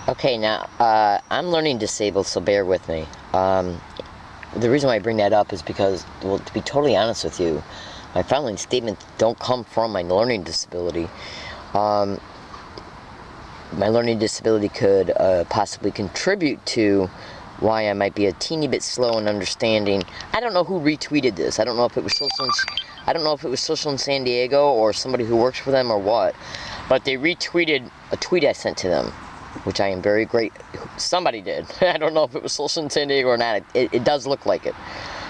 Okay, now, I'm learning disabled, so bear with me. The reason why I bring that up is because, well, to be totally honest with you, my following statements don't come from my learning disability. My learning disability could possibly contribute to why I might be a teeny bit slow in understanding. I don't know who retweeted this. I don't know if it was Social in San Diego or somebody who works for them or what, but they retweeted a tweet I sent to them, which I am very great. Somebody did. I don't know if it was Social in San Diego or not. It does look like it.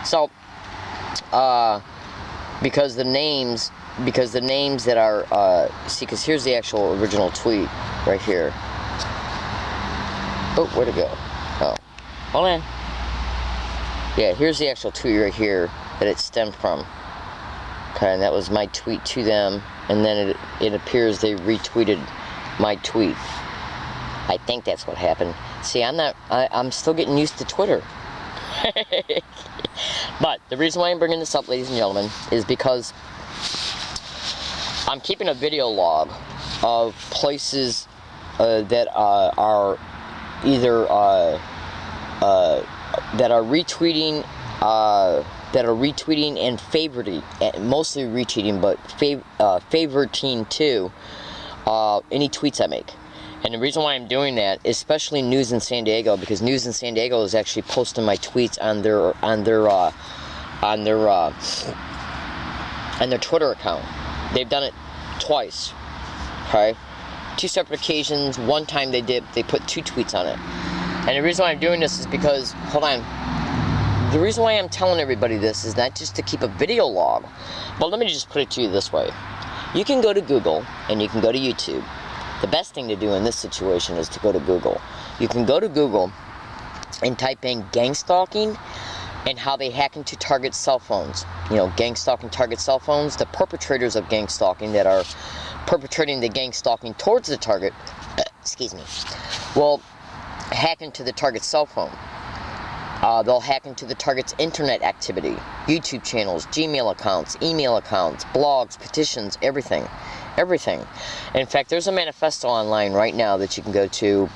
So, because the names that are, see, because here's the actual original tweet right here. Oh, where'd it go? Oh, hold on. Yeah, here's the actual tweet right here that it stemmed from. Okay, and that was my tweet to them, and then it appears they retweeted my tweet. I think that's what happened. See, I'm still getting used to Twitter. But the reason why I'm bringing this up, ladies and gentlemen, is because I'm keeping a video log of places that are either that are retweeting and favoriting, mostly retweeting, but favoriting too any tweets I make. And the reason why I'm doing that, especially News in San Diego, because News in San Diego is actually posting my tweets on their Twitter account. They've done it twice. Okay, 2 separate occasions. One time they put 2 tweets on it. And the reason why I'm doing this is because, hold on. The reason why I'm telling everybody this is not just to keep a video log, but let me just put it to you this way. You can go to Google and you can go to YouTube. The best thing to do in this situation is to go to Google. You can go to Google and type in gang stalking and how they hack into target cell phones. You know, gang stalking target cell phones, the perpetrators of gang stalking that are perpetrating the gang stalking towards the target, excuse me, will hack into the target's cell phone. They'll hack into the target's internet activity, YouTube channels, Gmail accounts, email accounts, blogs, petitions, everything. In fact, there's a manifesto online right now that you can go to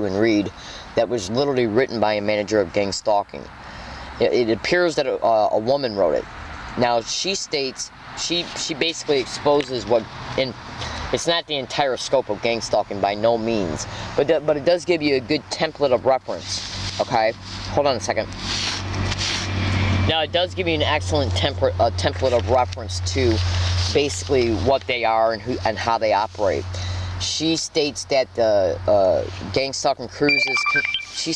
and read that was literally written by a manager of gang stalking. It appears that a woman wrote it. Now, she states, she basically exposes it's not the entire scope of gang stalking by no means, but it does give you a good template of reference. Okay, hold on a second. Now, it does give you an excellent template of reference to basically what they are and how they operate. She states that the gang stalking crews she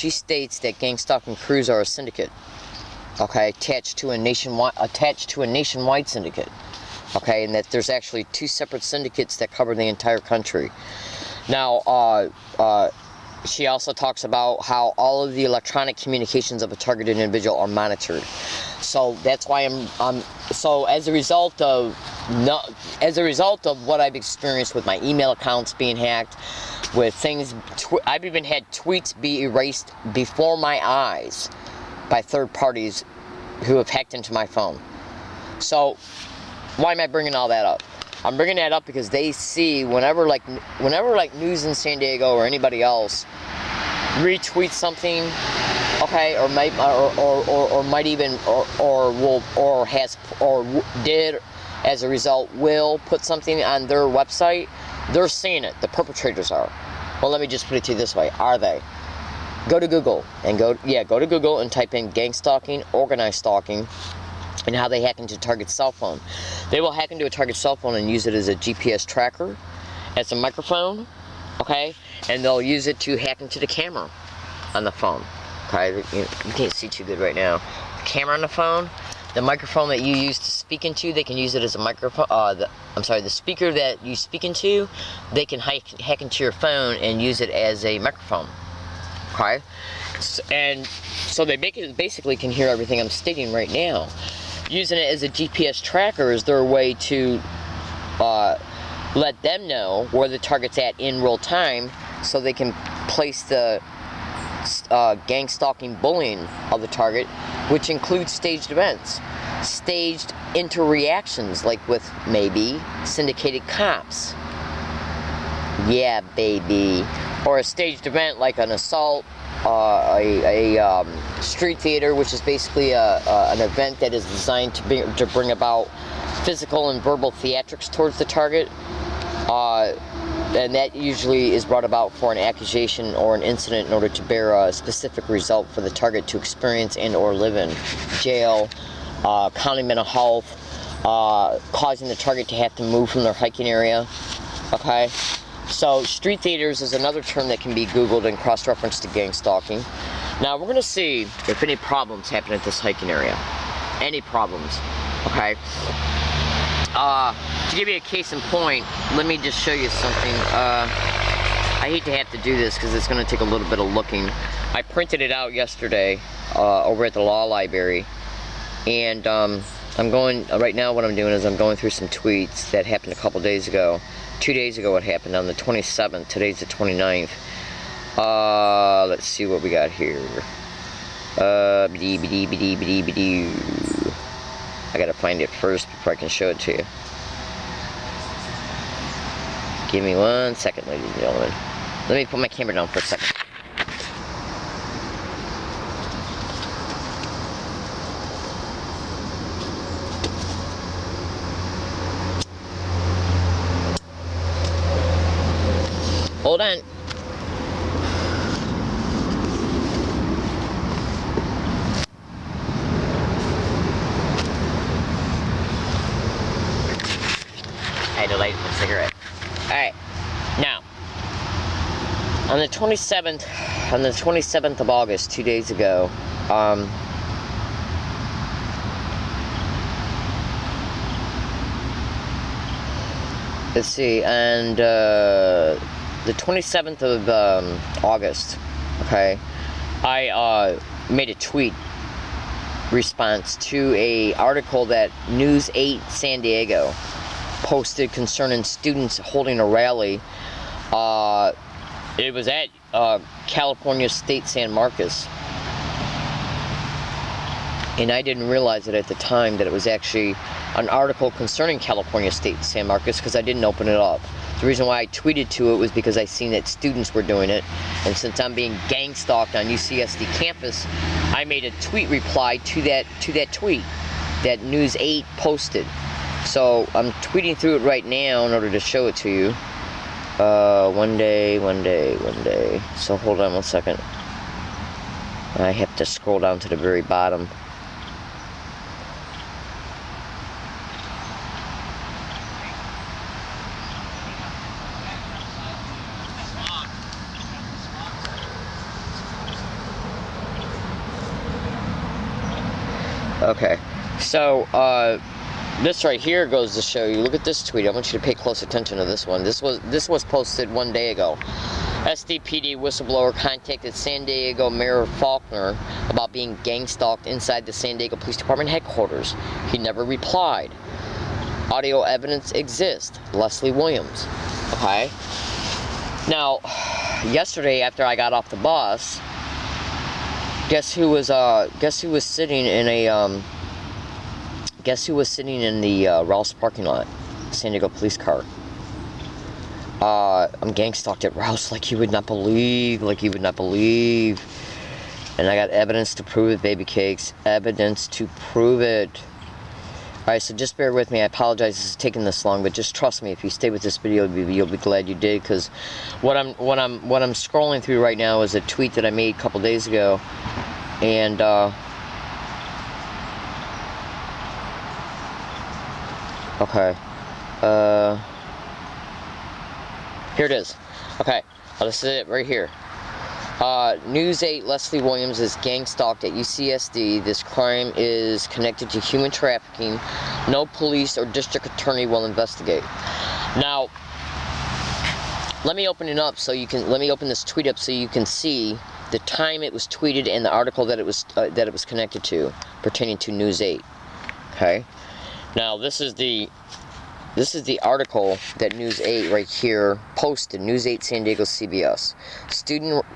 states that gang stalking crews are a syndicate. Okay, attached to a nationwide syndicate. Okay, and that there's actually 2 separate syndicates that cover the entire country. Now, she also talks about how all of the electronic communications of a targeted individual are monitored. So that's why so as a result of what I've experienced with my email accounts being hacked, with things, I've even had tweets be erased before my eyes by third parties who have hacked into my phone. So why am I bringing all that up? I'm bringing that up because they see whenever News in San Diego or anybody else retweets something, okay, or did as a result will put something on their website, they're seeing it. The perpetrators are. Well, let me just put it to you this way: are they? Go to Google and go to Google and type in gang stalking, organized stalking, and how they hack into target's cell phone. They will hack into a target's cell phone and use it as a GPS tracker, as a microphone, okay? And they'll use it to hack into the camera on the phone, okay? You can't see too good right now. The camera on the phone, the microphone that you use to speak into, they can use it as a microphone. The speaker that you speak into, they can hack into your phone and use it as a microphone, okay? And so they basically can hear everything I'm stating right now. Using it as a GPS tracker is their way to let them know where the target's at in real time, so they can place the gang stalking bullying of the target, which includes staged events, staged interreactions, like with maybe syndicated cops Yeah, baby. Or a staged event like an assault, a street theater, which is basically an event that is designed to bring about physical and verbal theatrics towards the target. And that usually is brought about for an accusation or an incident in order to bear a specific result for the target to experience and or live in. Jail, county mental health, causing the target to have to move from their hiking area. Okay? So street theaters is another term that can be Googled and cross-referenced to gang stalking. Now we're going to see if any problems happen at this hiking area. Any problems. Okay? To give you a case in point, let me just show you something. I hate to have to do this because it's going to take a little bit of looking. I printed it out yesterday over at the law library, and I'm going, right now what I'm doing is I'm going through some tweets that happened a couple days ago. 2 days ago it happened on the 27th, today's the 29th. Let's see what we got here. I gotta find it first before I can show it to you. Give me 1 second, ladies and gentlemen. Let me put my camera down for a second. Hold on. I had to light my cigarette. Alright, now, on the 27th of August, 2 days ago, let's see, and the 27th of August, okay, I made a tweet response to a article that News 8 San Diego posted concerning students holding a rally. It was at California State San Marcos, and I didn't realize it at the time that it was actually an article concerning California State San Marcos because I didn't open it up. The reason why I tweeted to it was because I seen that students were doing it, and since I'm being gang stalked on UCSD campus, I made a tweet reply to that tweet that News 8 posted. So I'm tweeting through it right now in order to show it to you. One day. So hold on 1 second. I have to scroll down to the very bottom. Okay, so this right here goes to show you. Look at this tweet. I want you to pay close attention to this one. This was posted 1 day ago. SDPD whistleblower contacted San Diego Mayor Faulconer about being gang stalked inside the San Diego Police Department headquarters. He never replied. Audio evidence exists. Leslie Williams. Okay. Now, yesterday after I got off the bus, guess who was sitting in a guess who was sitting in the Rouse parking lot? San Diego police car. I'm gang stalked at Rouse like you would not believe, And I got evidence to prove it, baby cakes. Evidence to prove it. Alright, so just bear with me. I apologize this is taking this long, but just trust me. If you stay with this video, you'll be glad you did. Because what I'm scrolling through right now is a tweet that I made a couple days ago, and okay, here it is. Okay, this is it right here. News 8 Leslie Williams is gang stalked at UCSD. This crime is connected to human trafficking. No police or district attorney will investigate. Now, let me open it up so you can. Let me open this tweet up so you can see the time it was tweeted and the article that it was connected to, pertaining to News 8. Okay. Now this is the article that News 8 right here posted. News 8 San Diego CBS.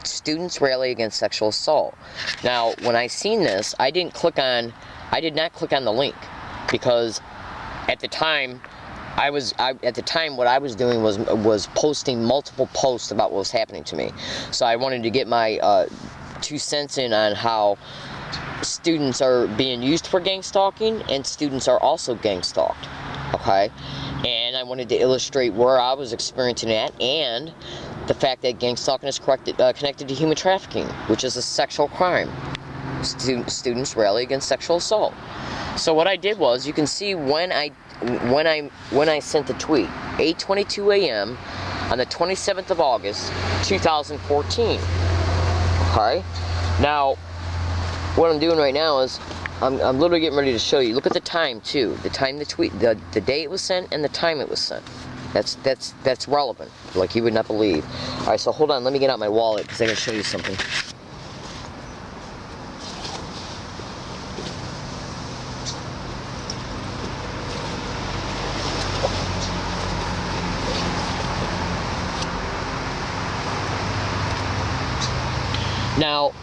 Students rally against sexual assault. Now, when I seen this, I did not click on the link because at the time at the time, what I was doing was posting multiple posts about what was happening to me. So I wanted to get my 2 cents in on how students are being used for gang stalking and students are also gang stalked. Okay, and I wanted to illustrate where I was experiencing that and the fact that gang stalking is connected to human trafficking, which is a sexual crime. Students rally against sexual assault. So what I did was, you can see when I sent the tweet, 8:22 a.m. on the 27th of August, 2014. Okay, now what I'm doing right now is I'm literally getting ready to show you. Look at the time too. The time the tweet, the day it was sent, and the time it was sent. That's relevant. Like you would not believe. All right, so hold on. Let me get out my wallet because I gotta show you something. Now,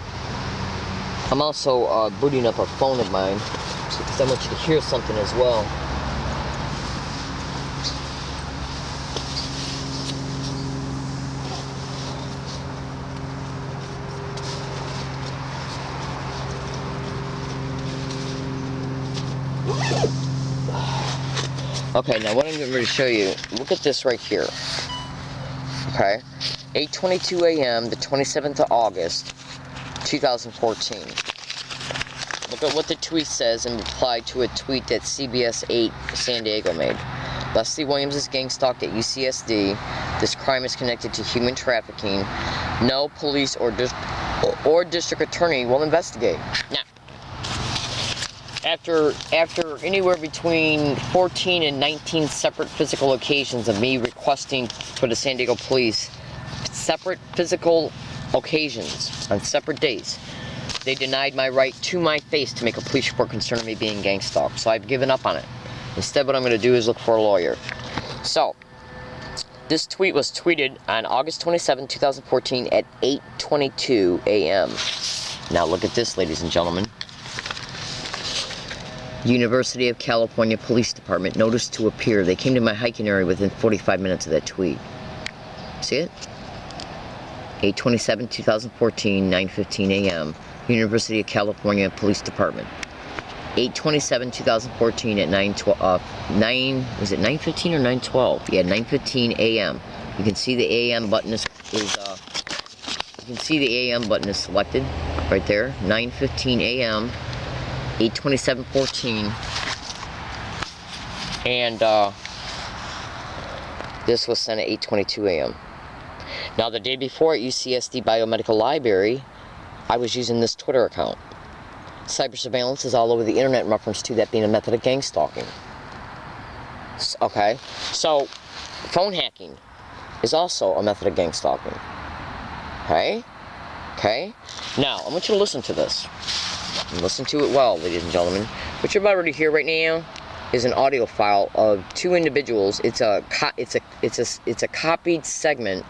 I'm also booting up a phone of mine because I want you to hear something as well. Okay, now what I'm getting ready to show you, look at this right here. Okay, 8:22 a.m. the 27th of August, 2014. Look at what the tweet says in reply to a tweet that CBS 8 San Diego made. Leslie Williams is gang stalked at UCSD. This crime is connected to human trafficking. No police or district attorney will investigate. Now, after anywhere between 14 and 19 separate physical occasions of me requesting for the San Diego police separate physical occasions on separate days, they denied my right to my face to make a police report concerning me being gang stalked. So I've given up on it. Instead, what I'm going to do is look for a lawyer. So this tweet was tweeted on August 27, 2014 at 8:22 a.m. Now look at this, ladies and gentlemen. University of California Police Department notice to appear. They came to my hiking area within 45 minutes of that tweet. See it? 8:27, 2014, 9:15 a.m. University of California Police Department. 8:27, 2014 at 9:15 or 9:12? Yeah, 9:15 a.m. You can see the AM button is selected right there. 9:15 a.m. 8:27:14, and this was sent at 8:22 a.m. Now, the day before at UCSD Biomedical Library, I was using this Twitter account. Cyber surveillance is all over the internet in reference to that being a method of gang stalking. Okay, so phone hacking is also a method of gang stalking. Okay. Now, I want you to listen to this. And listen to it well, ladies and gentlemen. What you're about to hear right now is an audio file of 2 individuals. It's a copied segment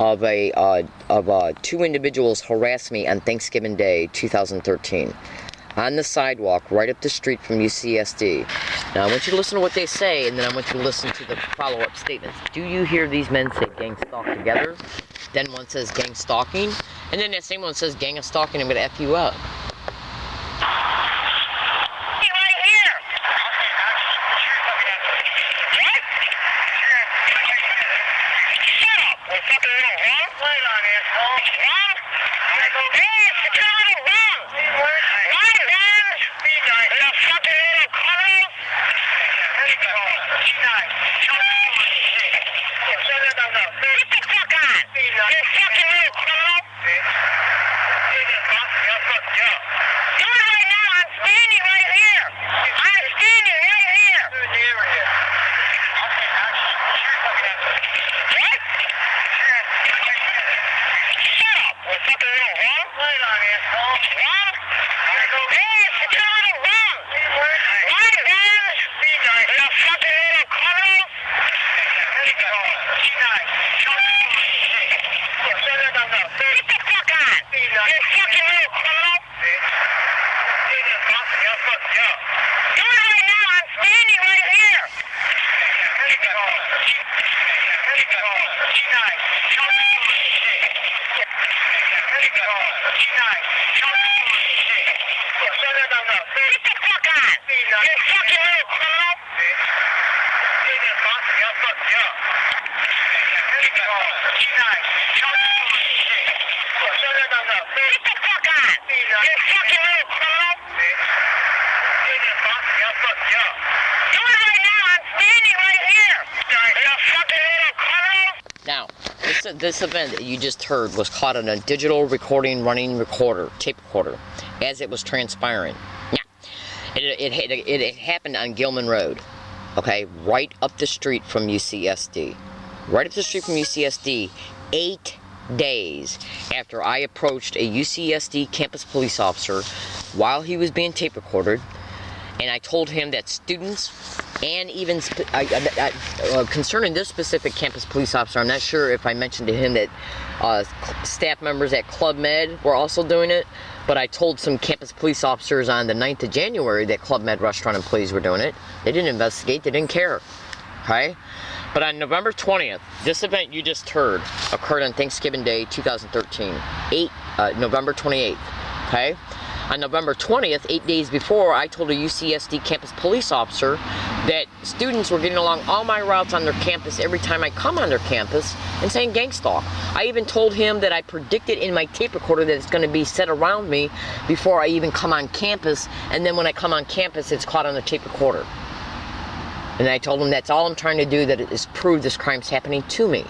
of 2 individuals harassed me on Thanksgiving Day 2013 on the sidewalk right up the street from UCSD. Now I want you to listen to what they say, and then I want you to listen to the follow-up statements. Do you hear these men say gang stalk together? Then one says gang stalking, and then that same one says gang of stalking. I'm gonna F you up. Now, this event that you just heard was caught on a digital recording running recorder, tape recorder, as it was transpiring. Now, it happened on Gilman Road, okay, right up the street from UCSD. Right up the street from UCSD, 8 days after I approached a UCSD campus police officer while he was being tape recorded, and I told him that students and even concerning this specific campus police officer, I'm not sure if I mentioned to him that staff members at Club Med were also doing it, but I told some campus police officers on the 9th of January that Club Med restaurant employees were doing it. They didn't investigate, they didn't care, okay? But on November 20th, this event you just heard occurred on Thanksgiving Day 2013, November 28th, okay? On November 20th, 8 days before, I told a UCSD campus police officer that students were getting along all my routes on their campus every time I come on their campus and saying gang stalk. I even told him that I predicted in my tape recorder that it's going to be set around me before I even come on campus, and then when I come on campus, it's caught on the tape recorder. And I told him that's all I'm trying to do, that it is prove this crime's happening to me.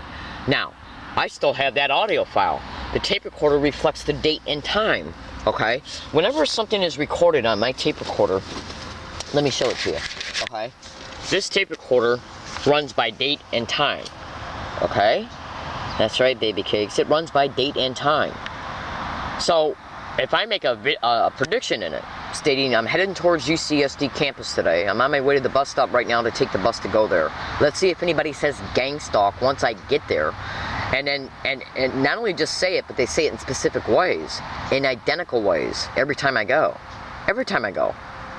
Now, I still have that audio file. The tape recorder reflects the date and time. Okay, whenever something is recorded on my tape recorder, let me show it to you, okay? This tape recorder runs by date and time, okay? That's right, baby cakes, it runs by date and time. So, if I make a prediction in it, stating I'm heading towards UCSD campus today, I'm on my way to the bus stop right now to take the bus to go there. Let's see if anybody says gang stalk once I get there. And then, and not only just say it, but they say it in specific ways, in identical ways, every time I go,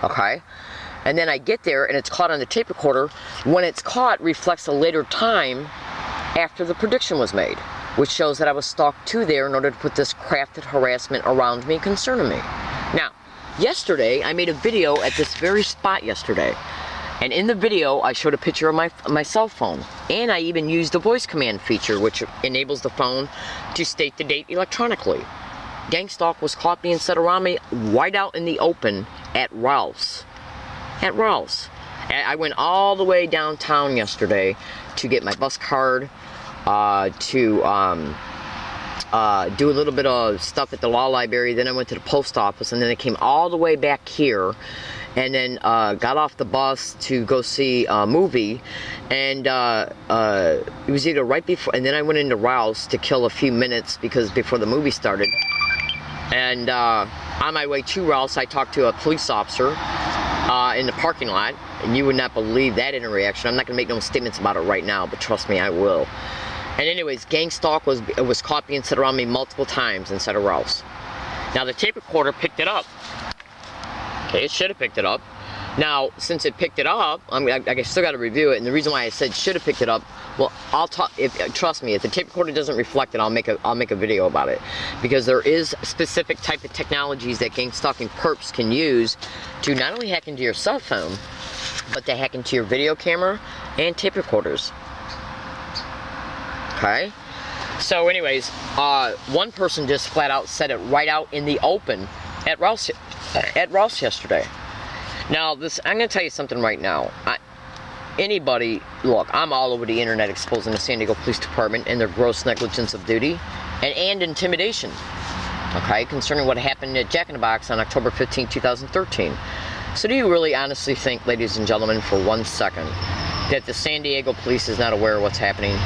okay? And then I get there, and it's caught on the tape recorder. When it's caught, reflects a later time after the prediction was made, which shows that I was stalked to there in order to put this crafted harassment around me concerning me. Now, yesterday, I made a video at this very spot yesterday. And in the video, I showed a picture of my cell phone. And I even used the voice command feature, which enables the phone to state the date electronically. Gang stalk was caught being set around me right out in the open at Ralph's. At Ralph's. And I went all the way downtown yesterday to get my bus card, to do a little bit of stuff at the law library. Then I went to the post office, and then I came all the way back here. And then got off the bus to go see a movie, and it was either right before, and then I went into Rouse to kill a few minutes before the movie started. And on my way to Rouse, I talked to a police officer in the parking lot, and you would not believe that interaction. I'm not going to make no statements about it right now, but trust me, I will. And anyways, gang stalk was caught being set around me multiple times inside of Rouse. Now the tape recorder picked it up. Okay, it should have picked it up. Now, since it picked it up, I still got to review it. And the reason why I said should have picked it up, well, I'll talk. Trust me, if the tape recorder doesn't reflect it, I'll make a video about it, because there is specific type of technologies that gang stalking perps can use to not only hack into your cell phone, but to hack into your video camera and tape recorders. Okay. So, anyways, one person just flat out said it right out in the open at Rouse yesterday. Now, I'm going to tell you something right now. Anybody, look, I'm all over the internet exposing the San Diego Police Department and their gross negligence of duty and intimidation, okay, concerning what happened at Jack in the Box on October 15, 2013. So do you really honestly think, ladies and gentlemen, for 1 second, that the San Diego Police is not aware of what's happening?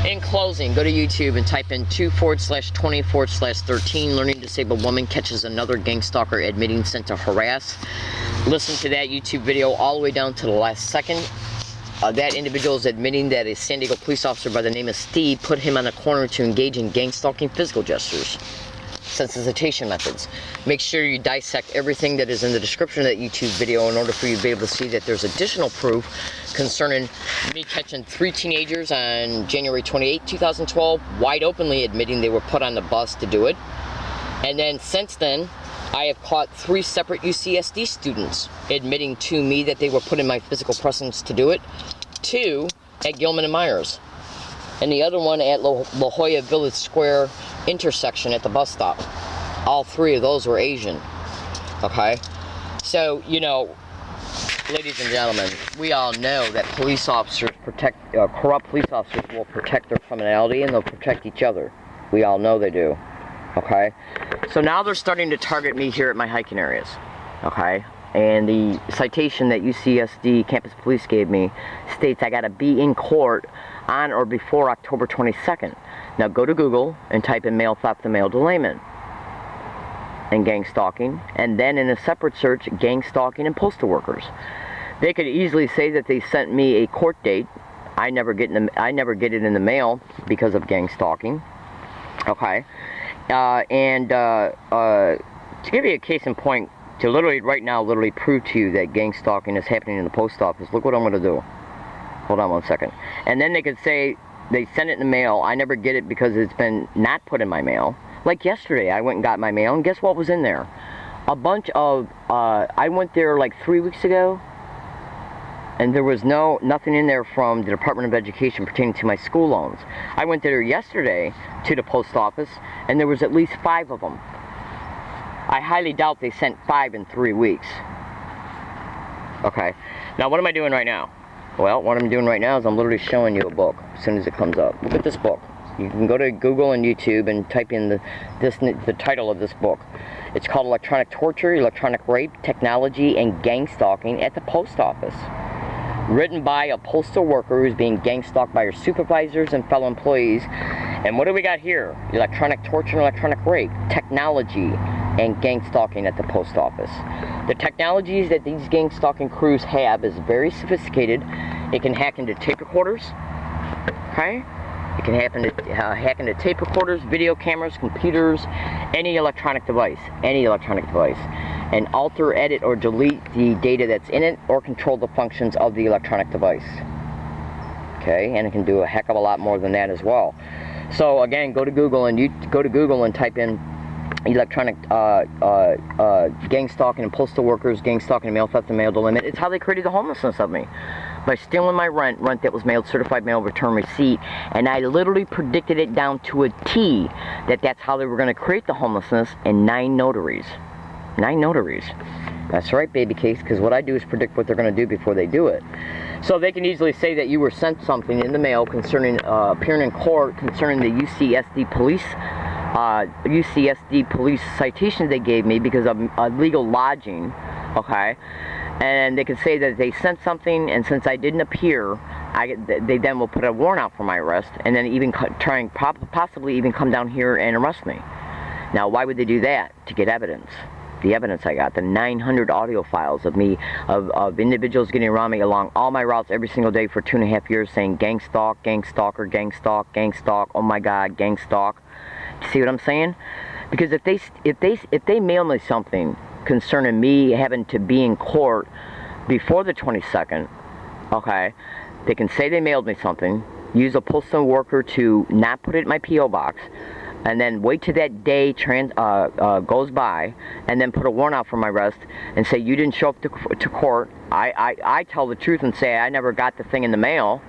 In closing, go to YouTube and type in 2/20/13 learning disabled woman catches another gang stalker admitting sent to harass. Listen to that YouTube video all the way down to the last second. That individual is admitting that a San Diego police officer by the name of Steve put him on a corner to engage in gang stalking physical gestures. sensitization methods. Make sure you dissect everything that is in the description of that YouTube video in order for you to be able to see that there's additional proof concerning me catching 3 teenagers on January 28, 2012, wide openly admitting they were put on the bus to do it. And then since then, I have caught 3 separate UCSD students admitting to me that they were put in my physical presence to do it. 2 at Gilman and Myers. And the other one at La Jolla Village Square intersection at the bus stop. All 3 of those were Asian. Okay? So, you know, ladies and gentlemen, we all know that police officers corrupt police officers will protect their criminality and they'll protect each other. We all know they do. Okay? So now they're starting to target me here at my hiking areas. Okay? And the citation that UCSD campus police gave me states I gotta be in court on or before October 22nd. Now go to Google and type in male theft and male delayment and gang stalking, and then in a separate search, gang stalking and postal workers. They could easily say that they sent me a court date. I never get it in the mail because of gang stalking. Okay, to give you a case in point, to literally right now literally prove to you that gang stalking is happening in the post office, look what I'm going to do. Hold on one second. And then they could say they sent it in the mail. I never get it because it's been not put in my mail. Like yesterday, I went and got my mail, and guess what was in there? A bunch of, I went there like 3 weeks ago, and there was nothing in there from the Department of Education pertaining to my school loans. I went there yesterday to the post office, and there was at least 5 of them. I highly doubt they sent 5 in 3 weeks. Okay, now what am I doing right now? Well, what I'm doing right now is I'm literally showing you a book as soon as it comes up. Look at this book. You can go to Google and YouTube and type in the title of this book. It's called Electronic Torture, Electronic Rape, Technology, and Gang Stalking at the Post Office. Written by a postal worker who's being gang stalked by her supervisors and fellow employees. And what do we got here? Electronic torture and electronic rape, technology, and gang stalking at the post office. The technologies that these gang stalking crews have is very sophisticated. It can hack into tape recorders, okay? It can hack into tape recorders, video cameras, computers, any electronic device, and alter, edit, or delete the data that's in it, or control the functions of the electronic device. Okay, and it can do a heck of a lot more than that as well. So again, go to Google and type in electronic gang stalking and postal workers, gang stalking and male theft and male delayment. It's how they created the homelessness of me. By stealing my rent that was mailed certified mail return receipt, and I literally predicted it down to a T that that's how they were going to create the homelessness, and 9 notaries. 9 notaries. That's right, baby case, because what I do is predict what they're going to do before they do it. So they can easily say that you were sent something in the mail concerning appearing in court concerning the UCSD police citation they gave me because of illegal lodging, okay? And they could say that they sent something, and since I didn't appear, they then will put a warrant out for my arrest, and then even possibly even come down here and arrest me. Now, why would they do that? To get evidence. The evidence I got, the 900 audio files of me, of individuals getting around me along all my routes every single day for 2.5 years saying gang stalk, gang stalker, gang stalk, gang stalk, oh my god, gang stalk. See what I'm saying? Because if they mail me something concerning me having to be in court before the 22nd, okay, they can say they mailed me something, use a postal worker to not put it in my P.O. box, and then wait till that day goes by, and then put a warrant out for my arrest, and say you didn't show up to court. I tell the truth and say I never got the thing in the mail,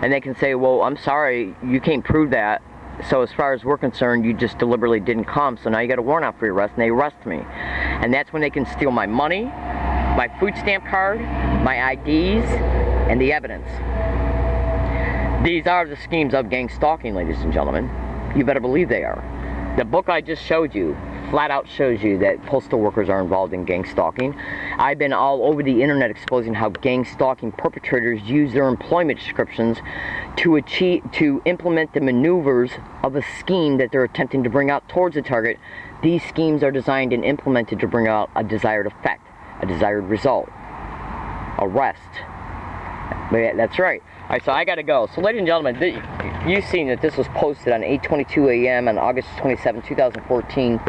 and they can say, well, I'm sorry, you can't prove that. So as far as we're concerned, you just deliberately didn't come, so now you got a warrant out for your arrest, and they arrest me. And that's when they can steal my money, my food stamp card, my IDs, and the evidence. These are the schemes of gang stalking, ladies and gentlemen. You better believe they are. The book I just showed you flat out shows you that postal workers are involved in gang stalking. I've been all over the internet exposing how gang stalking perpetrators use their employment descriptions to implement the maneuvers of a scheme that they're attempting to bring out towards the target. These schemes are designed and implemented to bring out a desired effect, a desired result. Arrest. That's right. Alright, so I gotta go. So ladies and gentlemen, you've seen that this was posted on 8:22 a.m. on August 27, 2014.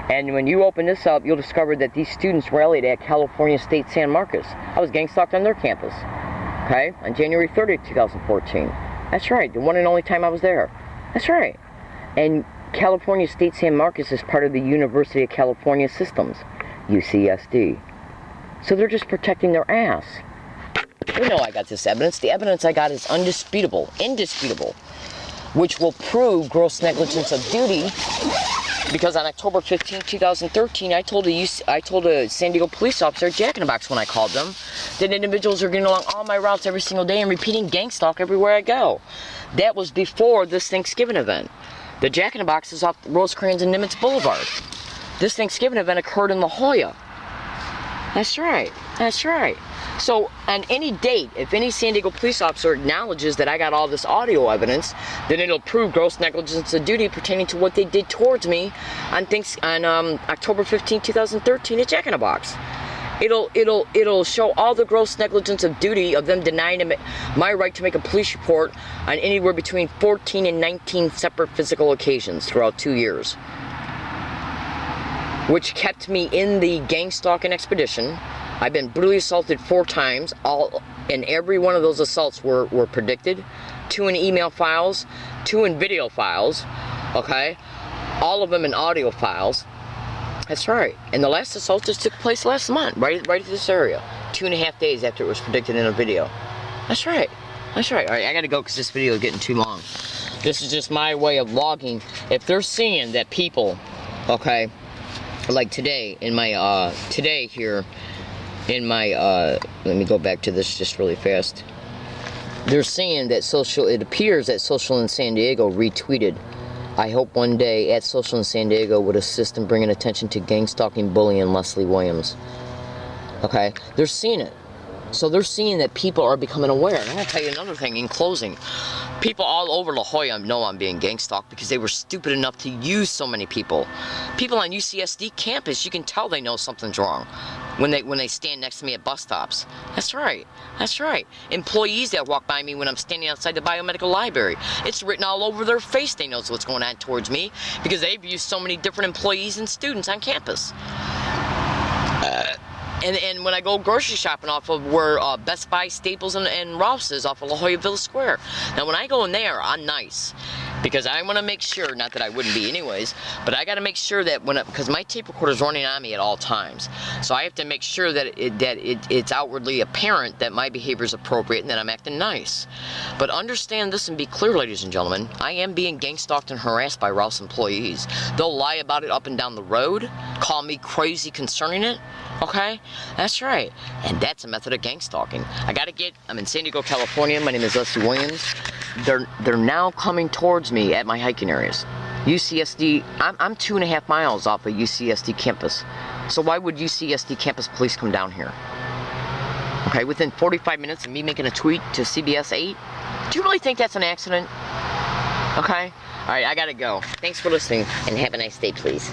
And when you open this up, you'll discover that these students rallied at California State San Marcos. I was gang stalked on their campus, okay, on January 30th, 2014. That's right, the one and only time I was there. That's right. And California State San Marcos is part of the University of California Systems, UCSD. So they're just protecting their ass. You know I got this evidence. The evidence I got is indisputable, which will prove gross negligence of duty. Because on October 15, 2013, I told a San Diego police officer, Jack in the Box, when I called them, that individuals are getting along all my routes every single day and repeating gang stalk everywhere I go. That was before this Thanksgiving event. The Jack in the Box is off Rosecrans and Nimitz Boulevard. This Thanksgiving event occurred in La Jolla. That's right. That's right. So on any date, if any San Diego police officer acknowledges that I got all this audio evidence, then it'll prove gross negligence of duty pertaining to what they did towards me on October 15, 2013 at Jack in the Box. It'll show all the gross negligence of duty of them denying my right to make a police report on anywhere between 14 and 19 separate physical occasions throughout 2 years, which kept me in the gang stalking expedition. I've been brutally assaulted 4 times, and every one of those assaults were predicted. 2 in email files, 2 in video files, okay? All of them in audio files. That's right. And the last assault just took place last month, right at this area. 2.5 days after it was predicted in a video. That's right. That's right. All right, I gotta go because this video is getting too long. This is just my way of logging. If they're seeing that people, okay, like today, in my, today here, in my, let me go back to this just really fast. They're saying that it appears that Social in San Diego retweeted, "I hope one day at Social in San Diego would assist in bringing attention to gang stalking bully and Leslie Williams." Okay, they're seeing it. So they're seeing that people are becoming aware. And I'm gonna tell you another thing in closing. People all over La Jolla know I'm being gang stalked because they were stupid enough to use so many people. People on UCSD campus, you can tell they know something's wrong when they stand next to me at bus stops. That's right. That's right. Employees that walk by me when I'm standing outside the biomedical library. It's written all over their face. They know what's going on towards me because they've used so many different employees and students on campus. And when I go grocery shopping off of where Best Buy, Staples, and Ralph's is off of La Jolla Village Square. Now when I go in there, I'm nice. Because I want to make sure, not that I wouldn't be anyways, but I got to make sure that because my tape recorder's running on me at all times. So I have to make sure that it's outwardly apparent that my behavior is appropriate and that I'm acting nice. But understand this and be clear, ladies and gentlemen. I am being gang stalked and harassed by Ralph's employees. They'll lie about it up and down the road, call me crazy concerning it. Okay? That's right. And that's a method of gang stalking. I'm in San Diego, California. My name is Leslie Williams. They're now coming towards me at my hiking areas. UCSD, I'm 2.5 miles off of UCSD campus. So why would UCSD campus police come down here? Okay, within 45 minutes of me making a tweet to CBS 8? Do you really think that's an accident? Okay? Alright, I gotta go. Thanks for listening, and have a nice day, please.